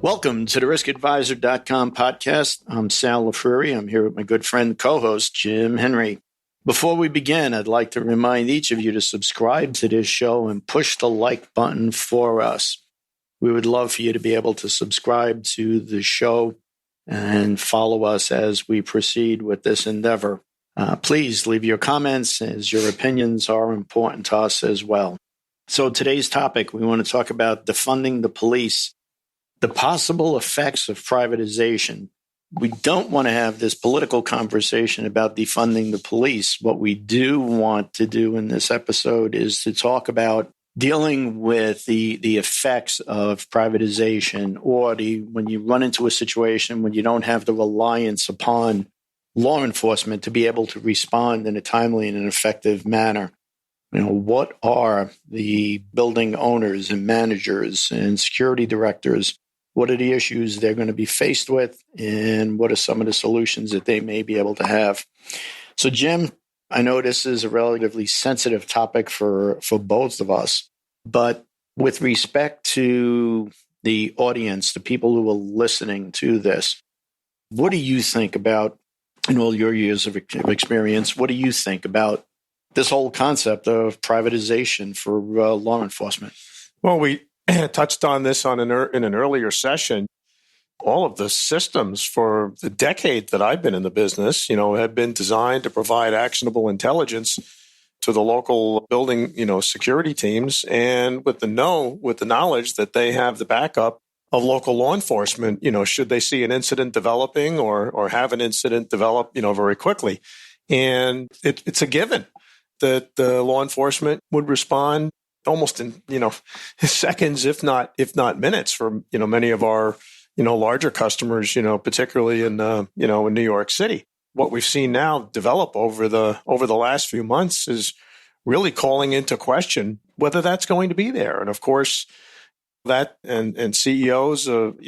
Welcome to the riskadvisor.com podcast. I'm Sal LaFurry. I'm here with my good friend, co-host, Jim Henry. Before we begin, I'd like to remind each of you to subscribe to this show and push the like button for us. We would love for you to be able to subscribe to the show and follow us as we proceed with this endeavor. Please leave your comments, as your opinions are important to us as well. So today's topic, we want to talk about defunding the police. The possible effects of privatization. We don't want to have this political conversation about defunding the police. What we do want to do in this episode is to talk about dealing with the effects of privatization, or when you run into a situation when you don't have the reliance upon law enforcement to be able to respond in a timely and an effective manner. What are the building owners and managers and security directors? What are the issues they're going to be faced with, and what are some of the solutions that they may be able to have? So, Jim, I know this is a relatively sensitive topic for both of us, but with respect to the audience, the people who are listening to this, what do you think about, in all your years of experience, what do you think about this whole concept of privatization for law enforcement? Well, we touched on this in an earlier session. All of the systems for the decade that I've been in the business, have been designed to provide actionable intelligence to the local building, security teams, and with the knowledge that they have the backup of local law enforcement, should they see an incident developing or have an incident develop, very quickly. And it's a given that the law enforcement would respond almost in, seconds, if not minutes, for, many of our, larger customers, particularly in New York City. What we've seen now develop over the last few months is really calling into question whether that's going to be there. And of course, that and CEOs of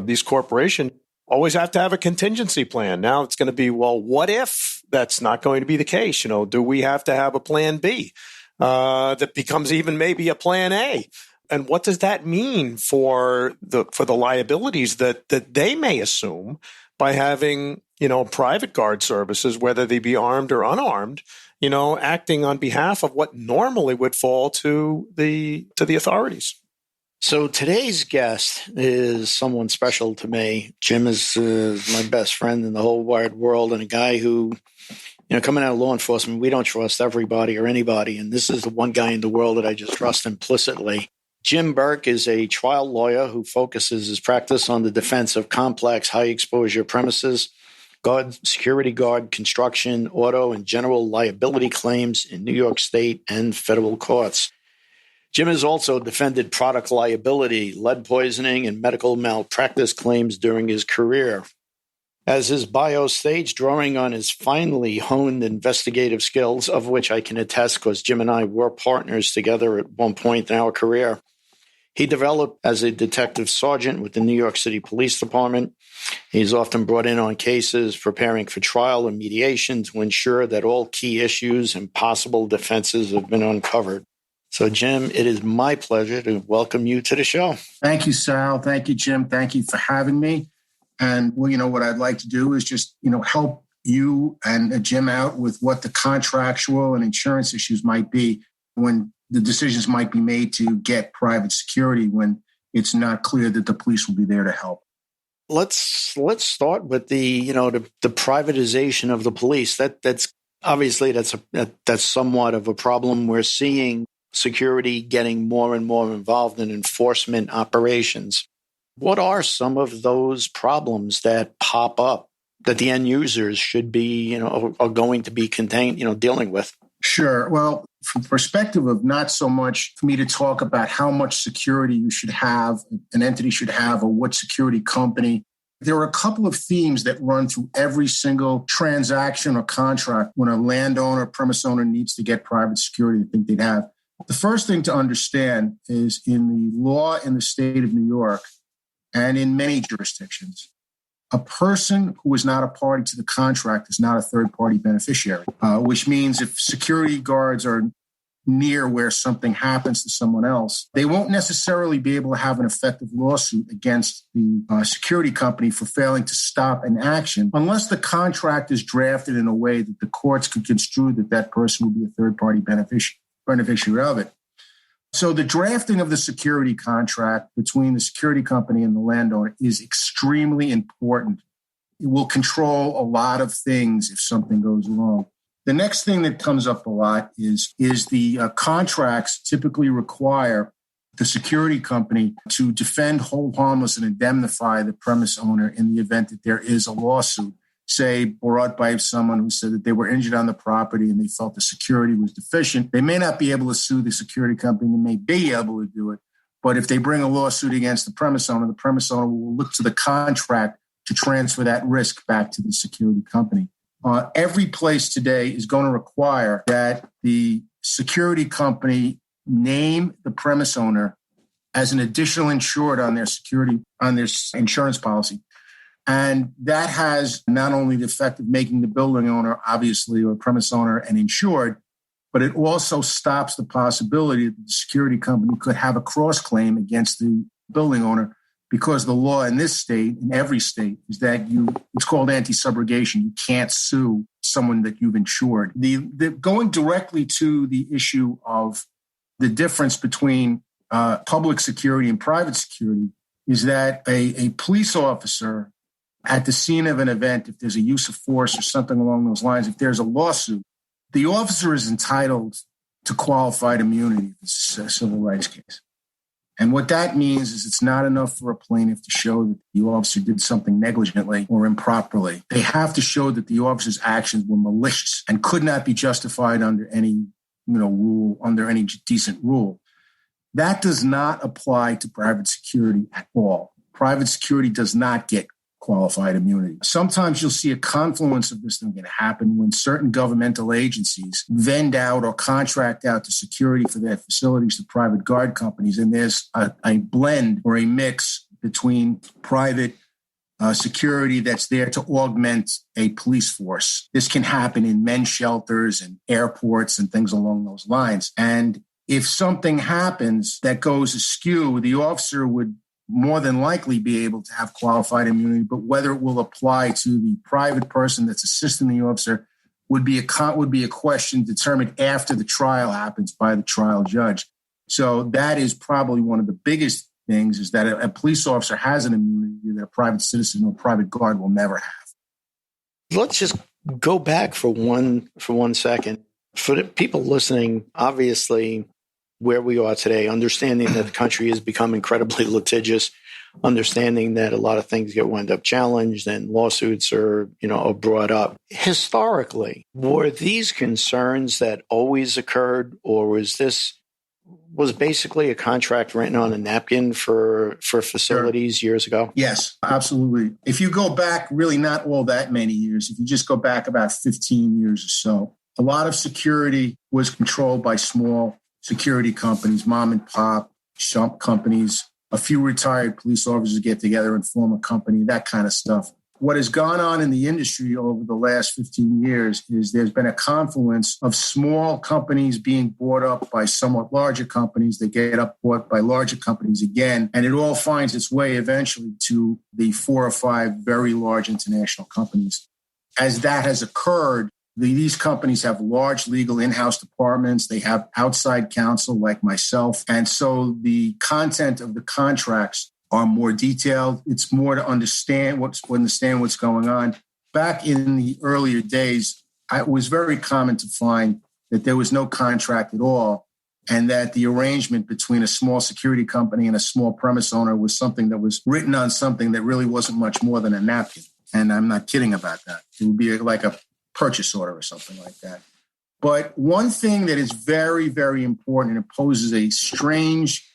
these corporations always have to have a contingency plan. Now it's going to be, well, what if that's not going to be the case? Do we have to have a plan B? That becomes even maybe a plan A. And what does that mean for the liabilities that they may assume by having, private guard services, whether they be armed or unarmed, acting on behalf of what normally would fall to the authorities? So today's guest is someone special to me. Jim is my best friend in the whole wide world, and a guy who, coming out of law enforcement, we don't trust everybody or anybody. And this is the one guy in the world that I just trust implicitly. Jim Burke is a trial lawyer who focuses his practice on the defense of complex, high-exposure premises, security guard, construction, auto, and general liability claims in New York State and federal courts. Jim has also defended product liability, lead poisoning, and medical malpractice claims during his career. As his bio states, drawing on his finely honed investigative skills, of which I can attest because Jim and I were partners together at one point in our career, he developed as a detective sergeant with the New York City Police Department. He's often brought in on cases preparing for trial and mediation to ensure that all key issues and possible defenses have been uncovered. So, Jim, it is my pleasure to welcome you to the show. Thank you, Sal. Thank you, Jim. Thank you for having me. And, what I'd like to do is just, help you and Jim out with what the contractual and insurance issues might be when the decisions might be made to get private security when it's not clear that the police will be there to help. Let's start with the privatization of the police. That's obviously that's somewhat of a problem. We're seeing security getting more and more involved in enforcement operations. What are some of those problems that pop up that the end users should be, are going to be contained, dealing with? Sure. Well, from the perspective of not so much for me to talk about how much security you should have, an entity should have, or what security company, there are a couple of themes that run through every single transaction or contract when a landowner, premise owner needs to get private security they think they'd have. The first thing to understand is in the law in the state of New York and in many jurisdictions, a person who is not a party to the contract is not a third-party beneficiary, which means if security guards are near where something happens to someone else, they won't necessarily be able to have an effective lawsuit against the security company for failing to stop an action unless the contract is drafted in a way that the courts could construe that that person will be a third-party beneficiary of it. So the drafting of the security contract between the security company and the landowner is extremely important. It will control a lot of things if something goes wrong. The next thing that comes up a lot is the contracts typically require the security company to defend, hold harmless, and indemnify the premise owner in the event that there is a lawsuit, say, brought by someone who said that they were injured on the property and they felt the security was deficient. They may not be able to sue the security company. They may be able to do it. But if they bring a lawsuit against the premise owner will look to the contract to transfer that risk back to the security company. Every place today is going to require that the security company name the premise owner as an additional insured on their insurance policy. And that has not only the effect of making the building owner, obviously, or premise owner an insured, but it also stops the possibility that the security company could have a cross-claim against the building owner, because the law in this state, in every state, is that it's called anti-subrogation. You can't sue someone that you've insured. Going directly to the issue of the difference between public security and private security is that a police officer at the scene of an event, if there's a use of force or something along those lines, if there's a lawsuit, the officer is entitled to qualified immunity if it's a civil rights case. And what that means is it's not enough for a plaintiff to show that the officer did something negligently or improperly. They have to show that the officer's actions were malicious and could not be justified under any rule, under any decent rule. That does not apply to private security at all. Private security does not get qualified immunity. Sometimes you'll see a confluence of this thing going to happen when certain governmental agencies vend out or contract out the security for their facilities to private guard companies, and there's a blend or a mix between private security that's there to augment a police force. This can happen in men's shelters and airports and things along those lines. And if something happens that goes askew, the officer would more than likely be able to have qualified immunity, but whether it will apply to the private person that's assisting the officer would be a question determined after the trial happens by the trial judge. So that is probably one of the biggest things, is that a police officer has an immunity that a private citizen or private guard will never have. Let's just go back for one second. For the people listening, obviously, where we are today, understanding that the country has become incredibly litigious, understanding that a lot of things get wound up challenged and lawsuits are brought up. Historically, were these concerns that always occurred, or was basically a contract written on a napkin for facilities years ago? Yes, absolutely. If you go back, really not all that many years, if you just go back about 15 years or so, a lot of security was controlled by small security companies, mom and pop shop companies. A few retired police officers get together and form a company, that kind of stuff. What has gone on in the industry over the last 15 years is there's been a confluence of small companies being bought up by somewhat larger companies. They get bought by larger companies again, and it all finds its way eventually to the 4 or 5 very large international companies. As that has occurred, these companies have large legal in-house departments. They have outside counsel like myself. And so the content of the contracts are more detailed. It's more to understand what's going on. Back in the earlier days, it was very common to find that there was no contract at all, and that the arrangement between a small security company and a small premise owner was something that was written on something that really wasn't much more than a napkin. And I'm not kidding about that. It would be like a purchase order or something like that. But one thing that is very, very important, and it poses a strange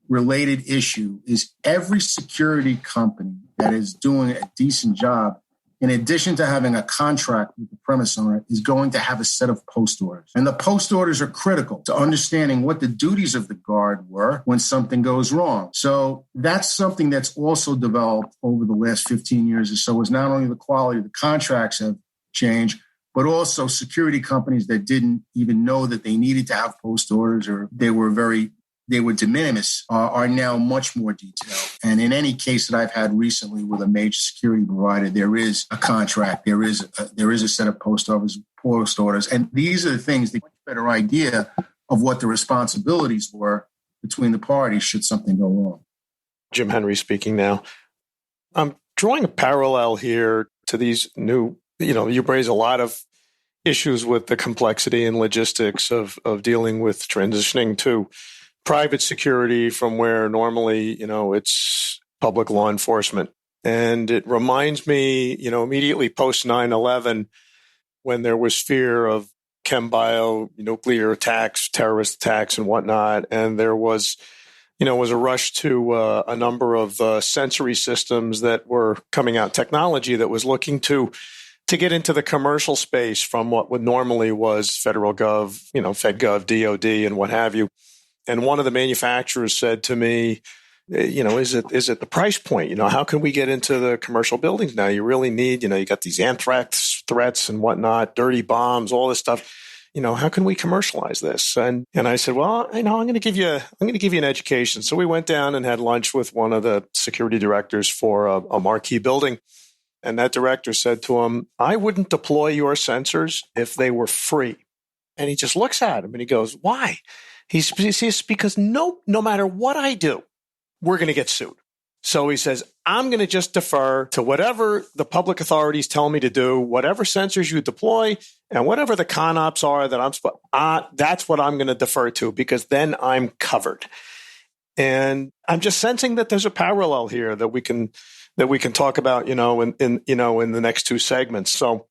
related issue, is every security company that is doing a decent job, in addition to having a contract with the premise owner, is going to have a set of post orders. And the post orders are critical to understanding what the duties of the guard were when something goes wrong. So that's something that's also developed over the last 15 years or so, is not only the quality of the contracts have changed, but also security companies that didn't even know that they needed to have post orders, or they were de minimis, are now much more detailed. And in any case that I've had recently with a major security provider, there is a contract, there is a set of post orders. And these are the things that get a better idea of what the responsibilities were between the parties should something go wrong. Jim Henry speaking now. I'm drawing a parallel here to these new, you raise a lot of issues with the complexity and logistics of dealing with transitioning to private security from where normally, it's public law enforcement. And it reminds me, immediately post 9/11, when there was fear of chem-bio, nuclear attacks, terrorist attacks and whatnot. And there was a rush to a number of sensory systems that were coming out, technology that was looking to get into the commercial space from what would normally was federal gov, FedGov, DOD, and what have you. And one of the manufacturers said to me, is it the price point? How can we get into the commercial buildings now? You really need, you got these anthrax threats and whatnot, dirty bombs, all this stuff. How can we commercialize this? And I said, well, I'm going to give you an education. So we went down and had lunch with one of the security directors for a marquee building. And that director said to him, I wouldn't deploy your sensors if they were free. And he just looks at him and he goes, why? He says, because no matter what I do, we're going to get sued. So he says, I'm going to just defer to whatever the public authorities tell me to do, whatever sensors you deploy, and whatever the con ops are that that's what I'm going to defer to, because then I'm covered. And I'm just sensing that there's a parallel here that we can talk about, in the next two segments. So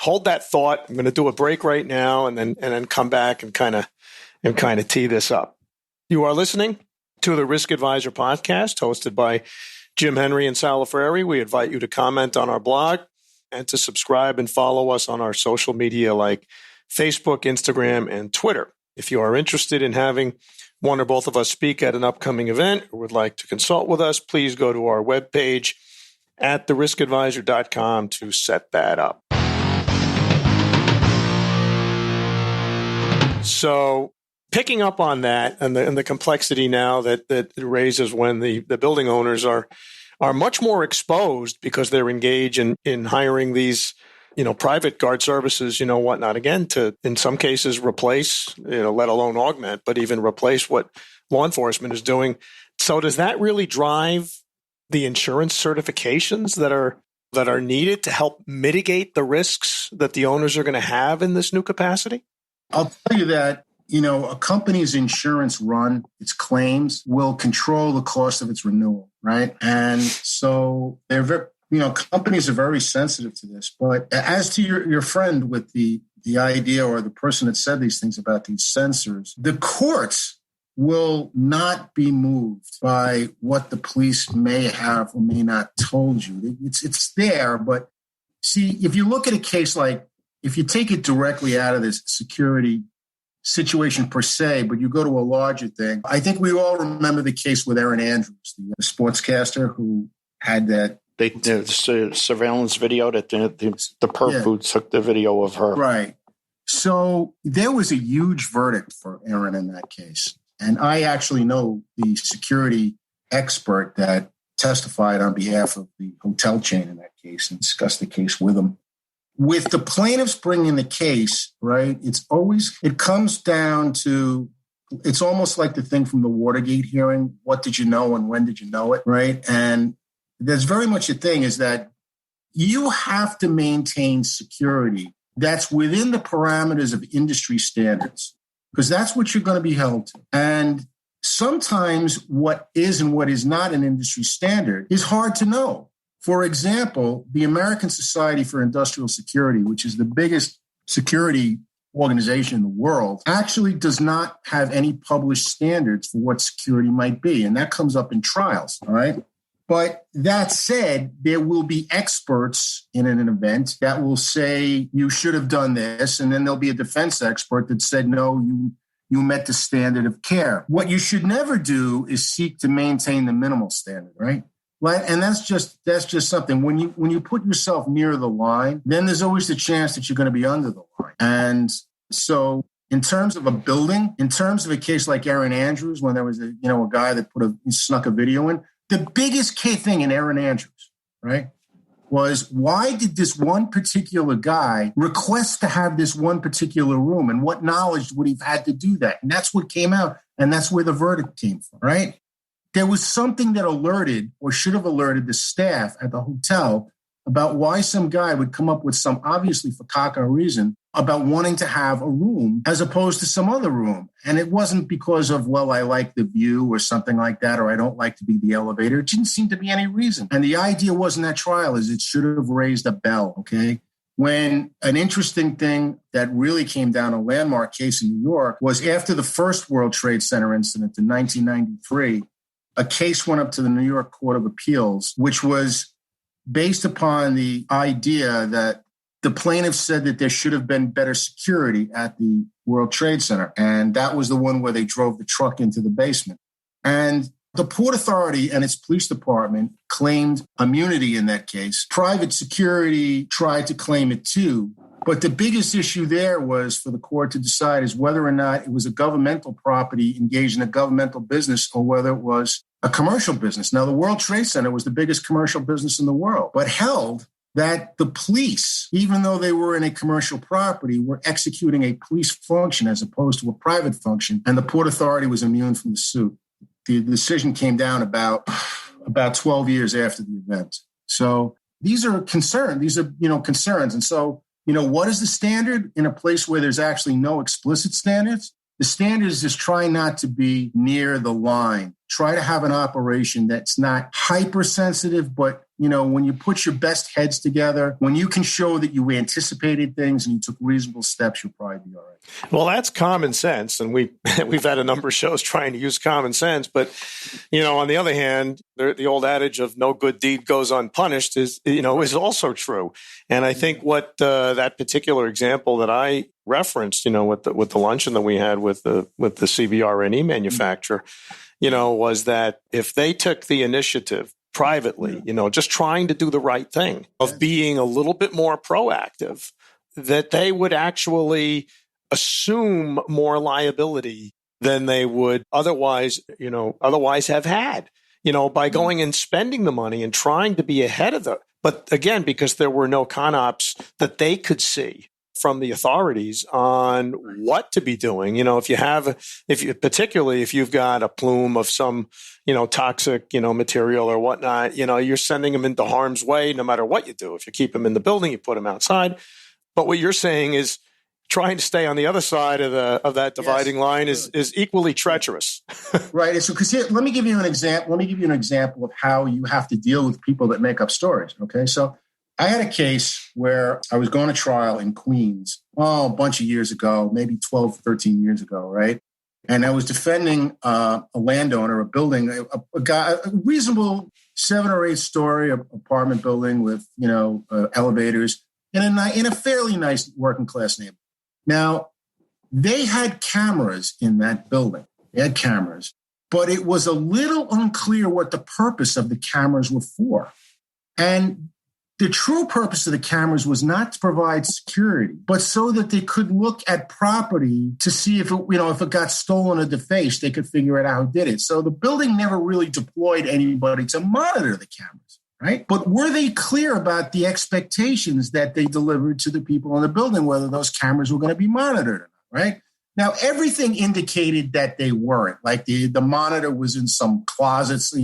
hold that thought. I'm going to do a break right now and then come back and kind of tee this up. You are listening to the Risk Advisor podcast hosted by Jim Henry and Sal Lafreri. We invite you to comment on our blog and to subscribe and follow us on our social media like Facebook, Instagram, and Twitter. If you are interested in having one or both of us speak at an upcoming event or would like to consult with us, please go to our webpage at theriskadvisor.com to set that up. So picking up on that and the complexity now that it raises when the building owners are much more exposed because they're engaged in hiring these, private guard services, whatnot, again, to, in some cases, replace, let alone augment, but even replace what law enforcement is doing. So does that really drive the insurance certifications that are needed to help mitigate the risks that the owners are going to have in this new capacity? I'll tell you that, a company's insurance run, its claims, will control the cost of its renewal, right? And so they're very, companies are very sensitive to this. But as to your friend with the idea, or the person that said these things about these sensors, the courts will not be moved by what the police may have or may not told you. It's there, but see, if you look at a case like, if you take it directly out of this security situation per se, but you go to a larger thing, I think we all remember the case with Erin Andrews, the sportscaster who had that. The surveillance video that the perp who took the video of her. Right. So there was a huge verdict for Erin in that case. And I actually know the security expert that testified on behalf of the hotel chain in that case and discussed the case with him. With the plaintiffs bringing the case, right, it comes down to, it's almost like the thing from the Watergate hearing. What did you know and when did you know it, right? And there's very much a thing is that you have to maintain security that's within the parameters of industry standards, because that's what you're going to be held to. And sometimes what is and what is not an industry standard is hard to know. For example, the American Society for Industrial Security, which is the biggest security organization in the world, actually does not have any published standards for what security might be. And that comes up in trials, all right? But that said, there will be experts in an event that will say, you should have done this. And then there'll be a defense expert that said, no, you met the standard of care. What you should never do is seek to maintain the minimal standard, right? And that's just something. When you put yourself near the line, then there's always the chance that you're going to be under the line. And so in terms of a building, in terms of a case like Erin Andrews, when there was a guy that snuck a video in, the biggest key thing in Erin Andrews, right, was why did this one particular guy request to have this one particular room, and what knowledge would he have had to do that? And that's what came out, and that's where the verdict came from, right? There was something that alerted or should have alerted the staff at the hotel about why some guy would come up with some obviously fakaka reason about wanting to have a room as opposed to some other room. And it wasn't because of, well, I like the view or something like that, or I don't like to be the elevator. It didn't seem to be any reason. And the idea wasn't that trial is it should have raised a bell, okay? When an interesting thing that really came down, a landmark case in New York, was after the first World Trade Center incident in 1993, a case went up to the New York Court of Appeals, which was based upon the idea that the plaintiff said that there should have been better security at the World Trade Center. And that was the one where they drove the truck into the basement. And the Port Authority and its police department claimed immunity in that case. Private security tried to claim it too. But the biggest issue there was for the court to decide is whether or not it was a governmental property engaged in a governmental business or whether it was a commercial business. Now, the World Trade Center was the biggest commercial business in the world, but held that the police, even though they were in a commercial property, were executing a police function as opposed to a private function, and the Port Authority was immune from the suit. The decision came down about 12 years after the event. So these are concerns. These are, concerns. And so, what is the standard in a place where there's actually no explicit standards? The standard is just try not to be near the line. Try to have an operation that's not hypersensitive, but, when you put your best heads together, when you can show that you anticipated things and you took reasonable steps, you'll probably be all right. Well, that's common sense. And we've had a number of shows trying to use common sense. But, on the other hand, the old adage of no good deed goes unpunished is also true. And I think what that particular example that I referenced, with the luncheon that we had with the CBRNE manufacturer, was that if they took the initiative privately, just trying to do the right thing, of being a little bit more proactive, that they would actually assume more liability than they would otherwise have had, by going and spending the money and trying to be ahead of but again, because there were no con ops that they could see from the authorities on what to be doing. Particularly if you've got a plume of some, toxic, material or whatnot, you're sending them into harm's way no matter what you do. If you keep them in the building, you put them outside. But what you're saying is trying to stay on the other side of that dividing line is equally treacherous. Right. So, let me give you an example. Let me give you an example of how you have to deal with people that make up stories. Okay. So I had a case where I was going to trial in Queens, a bunch of years ago, maybe 12, 13 years ago, right? And I was defending a landowner, a building, a reasonable 7 or 8 story apartment building with, elevators in a fairly nice working class neighborhood. Now, they had cameras in that building. They had cameras, but it was a little unclear what the purpose of the cameras were for. And the true purpose of the cameras was not to provide security, but so that they could look at property to see if it got stolen or defaced, they could figure out who did it. So the building never really deployed anybody to monitor the cameras, right? But were they clear about the expectations that they delivered to the people in the building, whether those cameras were going to be monitored or not, right? Now, everything indicated that they weren't. Like the monitor was in some closets,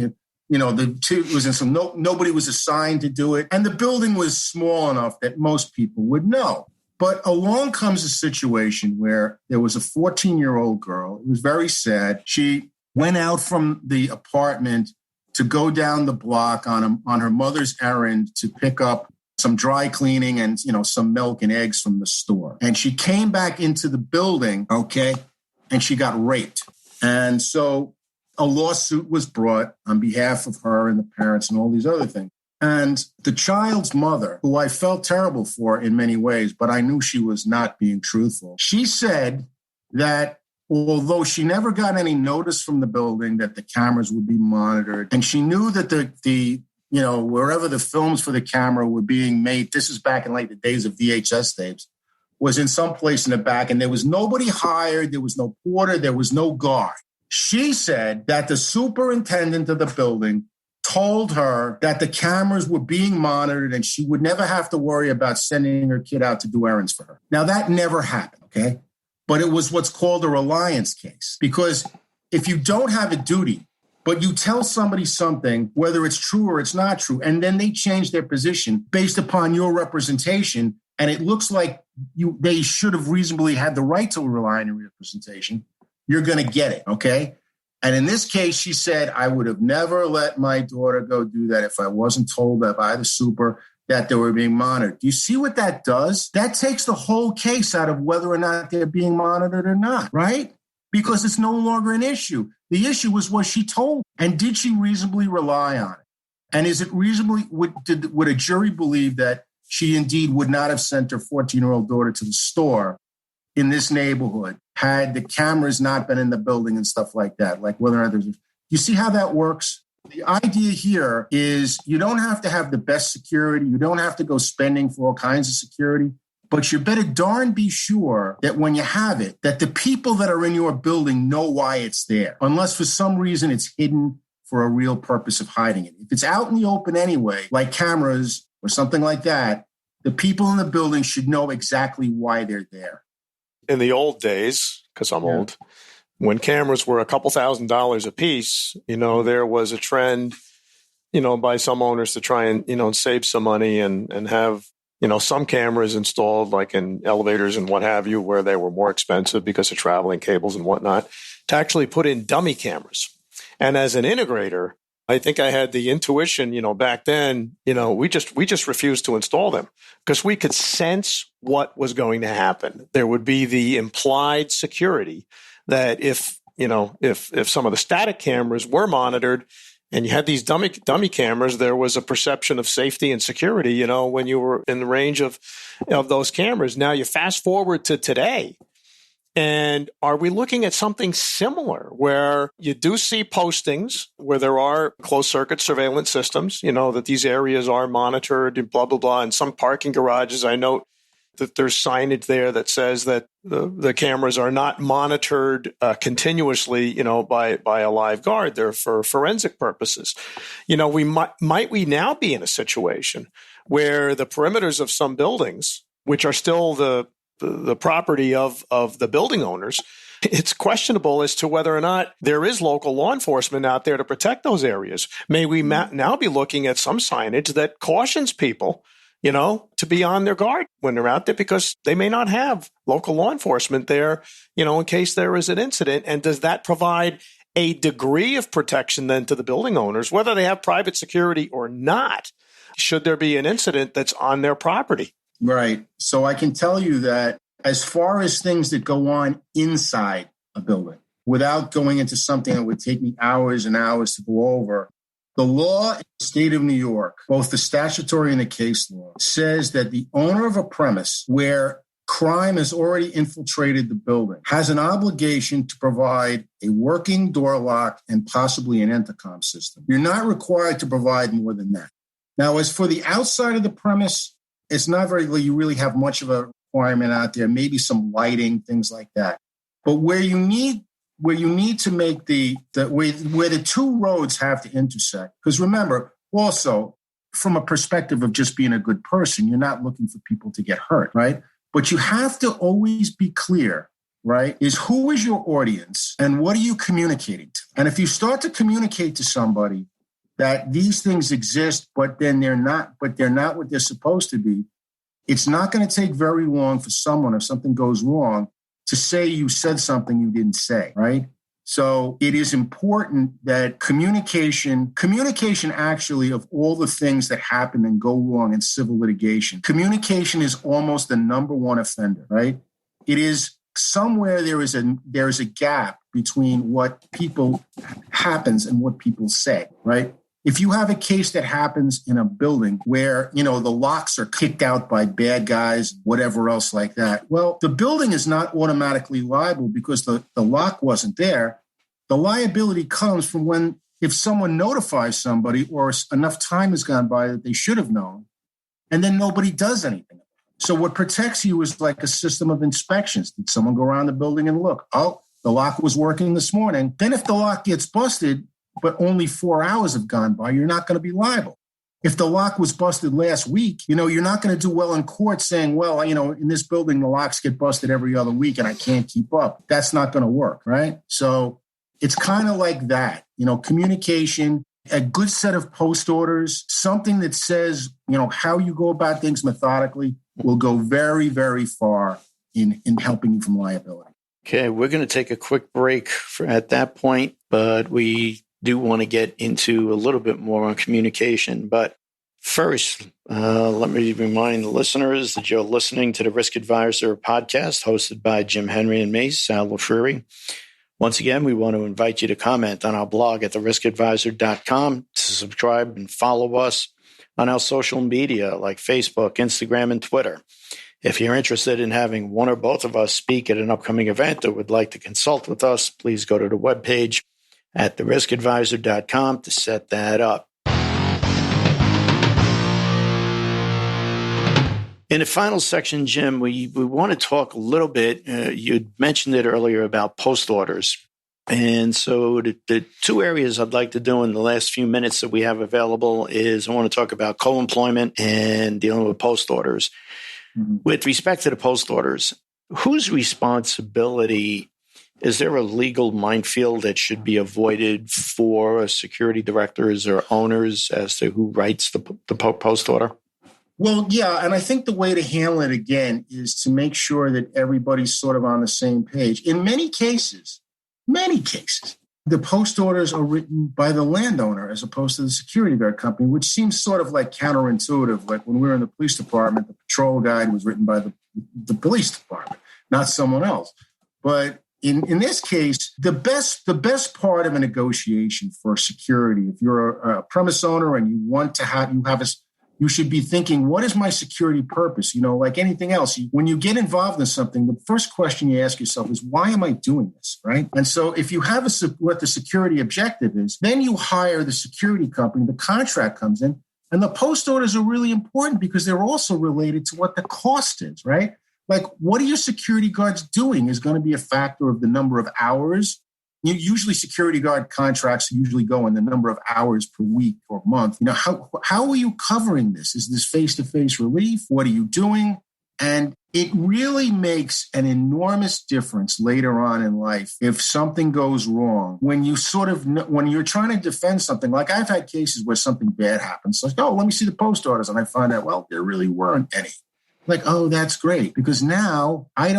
nobody was assigned to do it. And the building was small enough that most people would know. But along comes a situation where there was a 14-year-old girl. It was very sad. She went out from the apartment to go down the block on her mother's errand to pick up some dry cleaning and, some milk and eggs from the store. And she came back into the building, okay, and she got raped. And so a lawsuit was brought on behalf of her and the parents and all these other things. And the child's mother, who I felt terrible for in many ways, but I knew she was not being truthful, she said that although she never got any notice from the building that the cameras would be monitored, and she knew that the wherever the films for the camera were being made, this is back in like the days of VHS tapes, was in some place in the back, and there was nobody hired, there was no porter, there was no guard. She said that the superintendent of the building told her that the cameras were being monitored and she would never have to worry about sending her kid out to do errands for her. Now, that never happened, okay? But it was what's called a reliance case, because if you don't have a duty, but you tell somebody something, whether it's true or it's not true, and then they change their position based upon your representation, and it looks like they should have reasonably had the right to rely on your representation, you're going to get it, okay? And in this case, she said, I would have never let my daughter go do that if I wasn't told by the super that they were being monitored. Do you see what that does? That takes the whole case out of whether or not they're being monitored or not, right? Because it's no longer an issue. The issue was she told? And did she reasonably rely on it? And is it reasonably, would a jury believe that she indeed would not have sent her 14-year-old daughter to the store in this neighborhood had the cameras not been in the building and stuff like that? Like whether or not you see how that works? The idea here is you don't have to have the best security. You don't have to go spending for all kinds of security. But you better darn be sure that when you have it, that the people that are in your building know why it's there, unless for some reason it's hidden for a real purpose of hiding it. If it's out in the open anyway, like cameras or something like that, the people in the building should know exactly why they're there. In the old days, because I'm old, when cameras were a couple $1,000s a piece, there was a trend, by some owners to try and, save some money and have, some cameras installed like in elevators and what have you, where they were more expensive because of traveling cables and whatnot, to actually put in dummy cameras. And as an integrator, I think I had the intuition, back then, we just refused to install them because we could sense what was going to happen. There would be the implied security that if some of the static cameras were monitored and you had these dummy cameras, there was a perception of safety and security, when you were in the range of those cameras. Now you fast forward to today. And are we looking at something similar where you do see postings where there are closed circuit surveillance systems, that these areas are monitored and blah, blah, blah. In some parking garages, I note that there's signage there that says that the cameras are not monitored continuously, by a live guard. They're for forensic purposes. Might we now be in a situation where the perimeters of some buildings, which are still the property of the building owners, it's questionable as to whether or not there is local law enforcement out there to protect those areas. May we now be looking at some signage that cautions people, to be on their guard when they're out there because they may not have local law enforcement there, in case there is an incident. And does that provide a degree of protection then to the building owners, whether they have private security or not, should there be an incident that's on their property? Right. So I can tell you that as far as things that go on inside a building, without going into something that would take me hours and hours to go over, the law in the state of New York, both the statutory and the case law, says that the owner of a premise where crime has already infiltrated the building has an obligation to provide a working door lock and possibly an intercom system. You're not required to provide more than that. Now, as for the outside of the premise, it's not you really have much of a requirement out there, maybe some lighting, things like that. But where you need to make where the two roads have to intersect, because remember, also, from a perspective of just being a good person, you're not looking for people to get hurt, right? But you have to always be clear, right? Is who is your audience and what are you communicating to? And if you start to communicate to somebody that these things exist, but they're not what they're supposed to be, it's not going to take very long for someone, if something goes wrong, to say you said something you didn't say, right? So it is important that communication actually, of all the things that happen and go wrong in civil litigation, communication is almost the number one offender, right? It is somewhere there is a gap between what people happens and what people say, right? If you have a case that happens in a building where, the locks are kicked out by bad guys, whatever else like that, well, the building is not automatically liable because the lock wasn't there. The liability comes from when if someone notifies somebody or enough time has gone by that they should have known, and then nobody does anything. So what protects you is like a system of inspections. Did someone go around the building and look? Oh, the lock was working this morning. Then if the lock gets busted, but only 4 hours have gone by, you're not going to be liable. If the lock was busted last week, you're not going to do well in court saying, well, in this building, the locks get busted every other week and I can't keep up. That's not going to work, right? So it's kind of like that, communication, a good set of post orders, something that says, how you go about things methodically will go very, very far in helping you from liability. Okay, we're going to take a quick break at that point, but we do want to get into a little bit more on communication. But first, let me remind the listeners that you're listening to the Risk Advisor podcast hosted by Jim Henry and me, Sal LaFrury. Once again, we want to invite you to comment on our blog at theriskadvisor.com, to subscribe and follow us on our social media like Facebook, Instagram, and Twitter. If you're interested in having one or both of us speak at an upcoming event or would like to consult with us, please go to the webpage at theriskadvisor.com to set that up. In the final section, Jim, we want to talk a little bit. You mentioned it earlier about post orders. And so the two areas I'd like to do in the last few minutes that we have available is I want to talk about co-employment and dealing with post orders. Mm-hmm. With respect to the post orders, whose responsibility is there a legal minefield that should be avoided for security directors or owners as to who writes the post order? Well, yeah, and I think the way to handle it, again, is to make sure that everybody's sort of on the same page. In many cases, the post orders are written by the landowner as opposed to the security guard company, which seems sort of like counterintuitive. Like when we were in the police department, the patrol guide was written by the police department, not someone else. But in this case, the best part of a negotiation for security, if you're a premise owner and you want to have you should be thinking, what is my security purpose? Like anything else, when you get involved in something, the first question you ask yourself is, why am I doing this, right? And so if you have what the security objective is, then you hire the security company, the contract comes in, and the post orders are really important because they're also related to what the cost is, right? Like, what are your security guards doing is going to be a factor of the number of hours. Usually security guard contracts usually go in the number of hours per week or month. How are you covering this? Is this face-to-face relief? What are you doing? And it really makes an enormous difference later on in life if something goes wrong. When you when you're trying to defend something, like I've had cases where something bad happens. Like, let me see the post orders. And I find out, well, there really weren't any. Like, oh, that's great. Because now I'll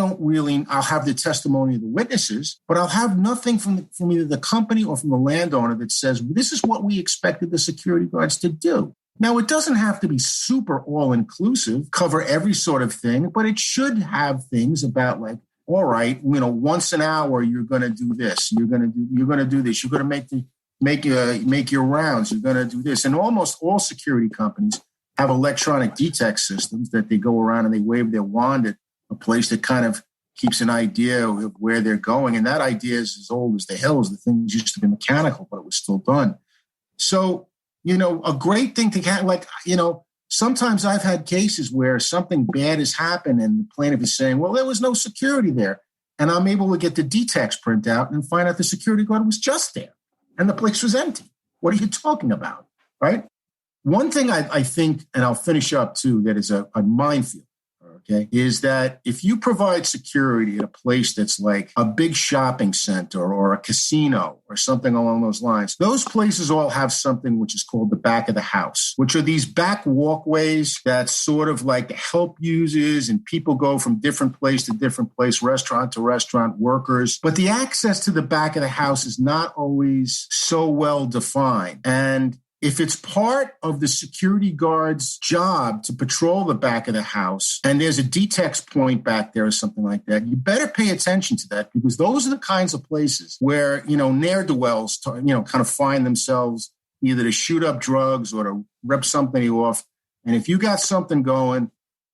have the testimony of the witnesses, but I'll have nothing from either the company or from the landowner that says, this is what we expected the security guards to do. Now, it doesn't have to be super all-inclusive, cover every sort of thing, but it should have things about like, all right, once an hour, you're going to do this. You're going to do this. You're going to make your rounds. You're going to do this. And almost all security companies have electronic detect systems that they go around and they wave their wand at a place that kind of keeps an idea of where they're going. And that idea is as old as the hills. The things used to be mechanical, but it was still done. So, a great thing to have, sometimes I've had cases where something bad has happened and the plaintiff is saying, well, there was no security there. And I'm able to get the DTEX print out and find out the security guard was just there and the place was empty. What are you talking about, right? One thing I think, and I'll finish up too, that is a minefield, okay, is that if you provide security at a place that's like a big shopping center or a casino or something along those lines, those places all have something which is called the back of the house, which are these back walkways that sort of like help users and people go from different place to different place, restaurant to restaurant, workers. But the access to the back of the house is not always so well defined. And if it's part of the security guard's job to patrol the back of the house and there's a DTEX point back there or something like that, you better pay attention to that because those are the kinds of places where, ne'er-do-wells, kind of find themselves either to shoot up drugs or to rip something off. And if you got something going,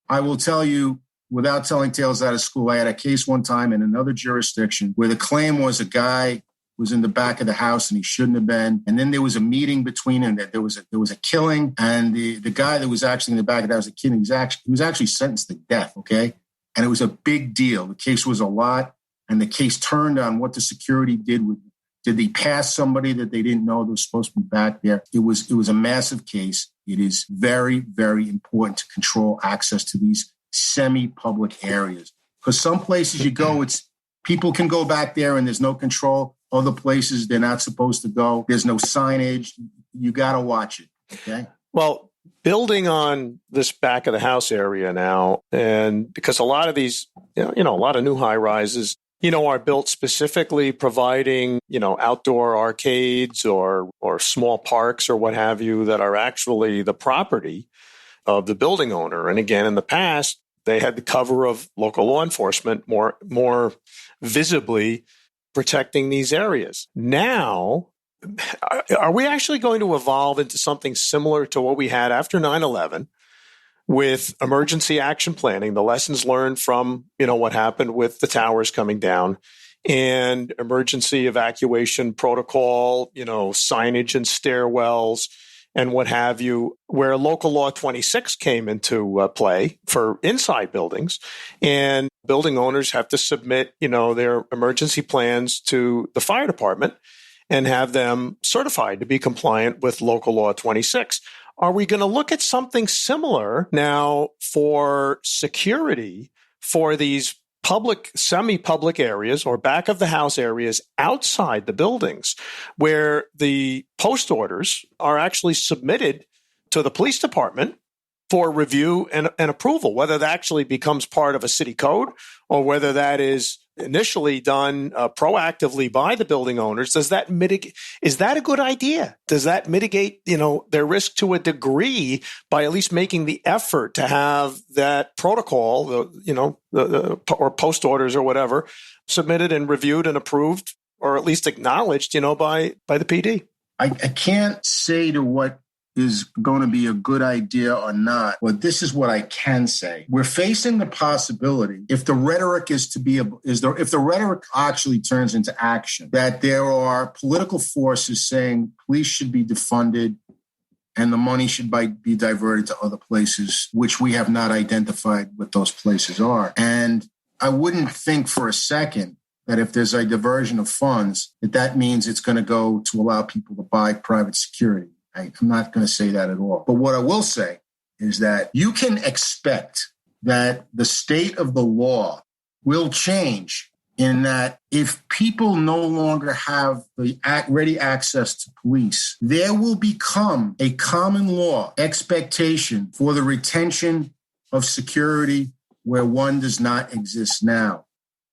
I will tell you, without telling tales out of school, I had a case one time in another jurisdiction where the claim was a guy was in the back of the house and he shouldn't have been. And then there was a meeting between them that there was a killing. And the guy that was actually in the back of the house, the kid, he was actually sentenced to death, okay? And it was a big deal. The case was a lot. And the case turned on what the security did. Did they pass somebody that they didn't know that was supposed to be back there? It was a massive case. It is very, very important to control access to these semi-public areas. Because some places you go, people can go back there and there's no control. Other places they're not supposed to go. There's no signage. You got to watch it. Okay. Well, building on this back of the house area now, and because a lot of these, a lot of new high rises, are built specifically providing, outdoor arcades or small parks or what have you that are actually the property of the building owner. And again, in the past, they had the cover of local law enforcement more visibly protecting these areas. Now, are we actually going to evolve into something similar to what we had after 9/11 with emergency action planning, the lessons learned from, what happened with the towers coming down, and emergency evacuation protocol, signage and stairwells and what have you, where local law 26 came into play for inside buildings, and building owners have to submit, their emergency plans to the fire department and have them certified to be compliant with local law 26. Are we going to look at something similar now for security for these public, semi-public areas or back of the house areas outside the buildings where the post orders are actually submitted to the police department for review and approval, whether that actually becomes part of a city code or whether that is initially done proactively by the building owners? Does that mitigate? Is that a good idea? Does that mitigate, their risk to a degree by at least making the effort to have that protocol, or post orders or whatever submitted and reviewed and approved, or at least acknowledged, by the PD? I can't say to what is going to be a good idea or not, but this is what I can say. We're facing the possibility, if the rhetoric if the rhetoric actually turns into action, that there are political forces saying police should be defunded and the money should be diverted to other places, which we have not identified what those places are. And I wouldn't think for a second that if there's a diversion of funds, that means it's going to go to allow people to buy private security. I'm not going to say that at all. But what I will say is that you can expect that the state of the law will change in that if people no longer have the ready access to police, there will become a common law expectation for the retention of security where one does not exist now.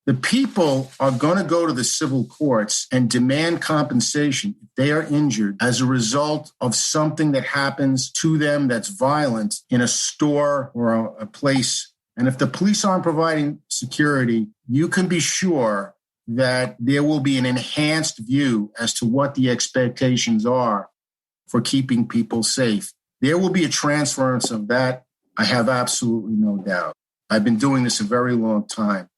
The people are going to go to the civil courts and demand compensation if they are injured as a result of something that happens to them that's violent in a store or a place. And if the police aren't providing security, you can be sure that there will be an enhanced view as to what the expectations are for keeping people safe. There will be a transference of that. I have absolutely no doubt. I've been doing this a very long time.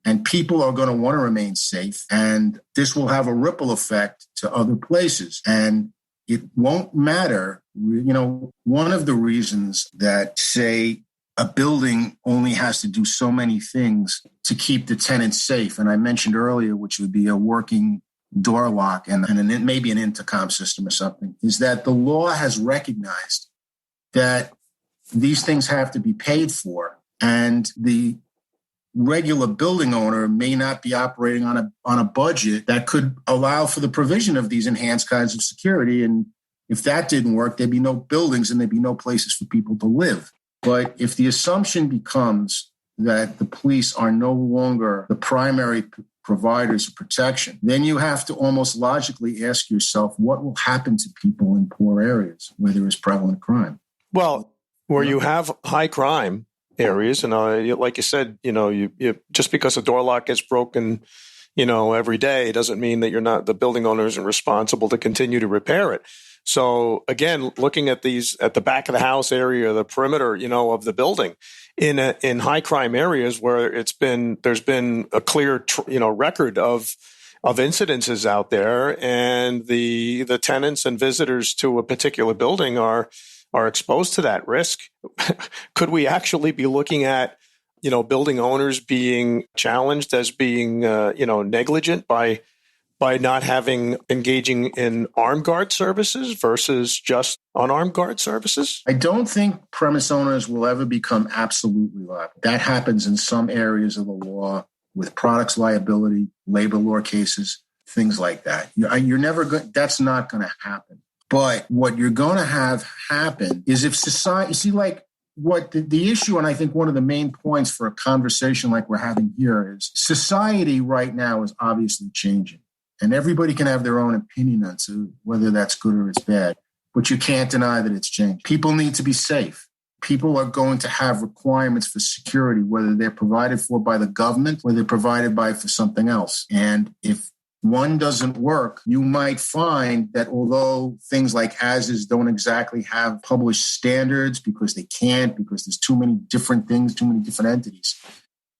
And people are going to want to remain safe. And this will have a ripple effect to other places. And it won't matter. One of the reasons that, say, a building only has to do so many things to keep the tenants safe, and I mentioned earlier, which would be a working door lock and maybe an intercom system or something, is that the law has recognized that these things have to be paid for. And the regular building owner may not be operating on a budget that could allow for the provision of these enhanced kinds of security. And if that didn't work, there'd be no buildings and there'd be no places for people to live. But if the assumption becomes that the police are no longer the primary providers of protection, then you have to almost logically ask yourself, what will happen to people in poor areas where there is prevalent crime? Well, where you have high crime areas, and like you said, you just because a door lock gets broken, every day doesn't mean that the building owner isn't responsible to continue to repair it. So again, looking at these at the back of the house area, the perimeter, of the building, in high crime areas where there's been a clear, record of incidences out there, and the tenants and visitors to a particular building are exposed to that risk. Could we actually be looking at, building owners being challenged as being, negligent by not engaging in armed guard services versus just unarmed guard services? I don't think premise owners will ever become absolutely liable. That happens in some areas of the law with products liability, labor law cases, things like that. You're never going. That's not going to happen. But what you're going to have happen is if society, see, like what the issue, and I think one of the main points for a conversation like we're having here is society right now is obviously changing. And everybody can have their own opinion on whether that's good or it's bad. But you can't deny that it's changed. People need to be safe. People are going to have requirements for security, whether they're provided for by the government or they're provided for something else. And if one doesn't work, you might find that although things like ASIS don't exactly have published standards because they can't, because there's too many different things, too many different entities,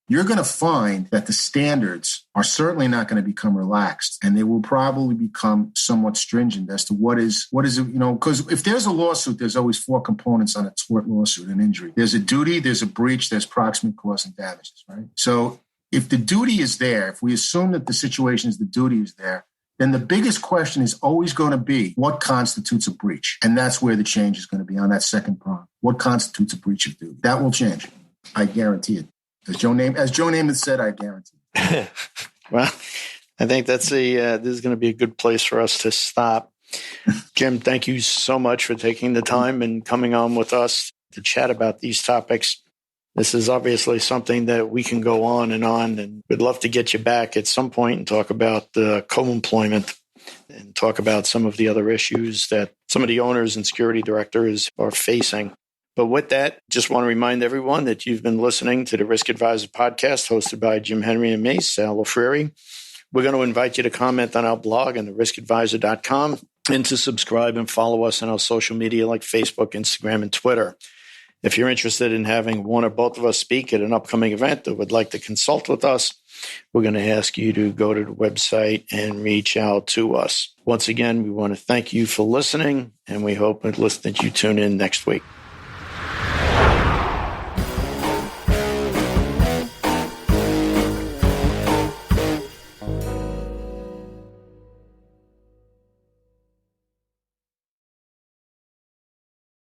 you're going to find that the standards are certainly not going to become relaxed, and they will probably become somewhat stringent as to what is because if there's a lawsuit, there's always four components on a tort lawsuit, an injury. There's a duty, there's a breach, there's proximate cause and damages, right? So if the duty is there, if we assume that the situation is the duty is there, then the biggest question is always going to be what constitutes a breach? And that's where the change is going to be on that second prong. What constitutes a breach of duty? That will change. I guarantee it. As Joe Namath said, I guarantee. Well, I think this is going to be a good place for us to stop. Jim, thank you so much for taking the time and coming on with us to chat about these topics. This is obviously something that we can go on, and we'd love to get you back at some point and talk about the co-employment and talk about some of the other issues that some of the owners and security directors are facing. But with that, just want to remind everyone that you've been listening to the Risk Advisor podcast hosted by Jim Henry and me, Sal Lafreri. We're going to invite you to comment on our blog on theriskadvisor.com and to subscribe and follow us on our social media like Facebook, Instagram, and Twitter. If you're interested in having one or both of us speak at an upcoming event or would like to consult with us, we're going to ask you to go to the website and reach out to us. Once again, we want to thank you for listening, and we hope that you tune in next week.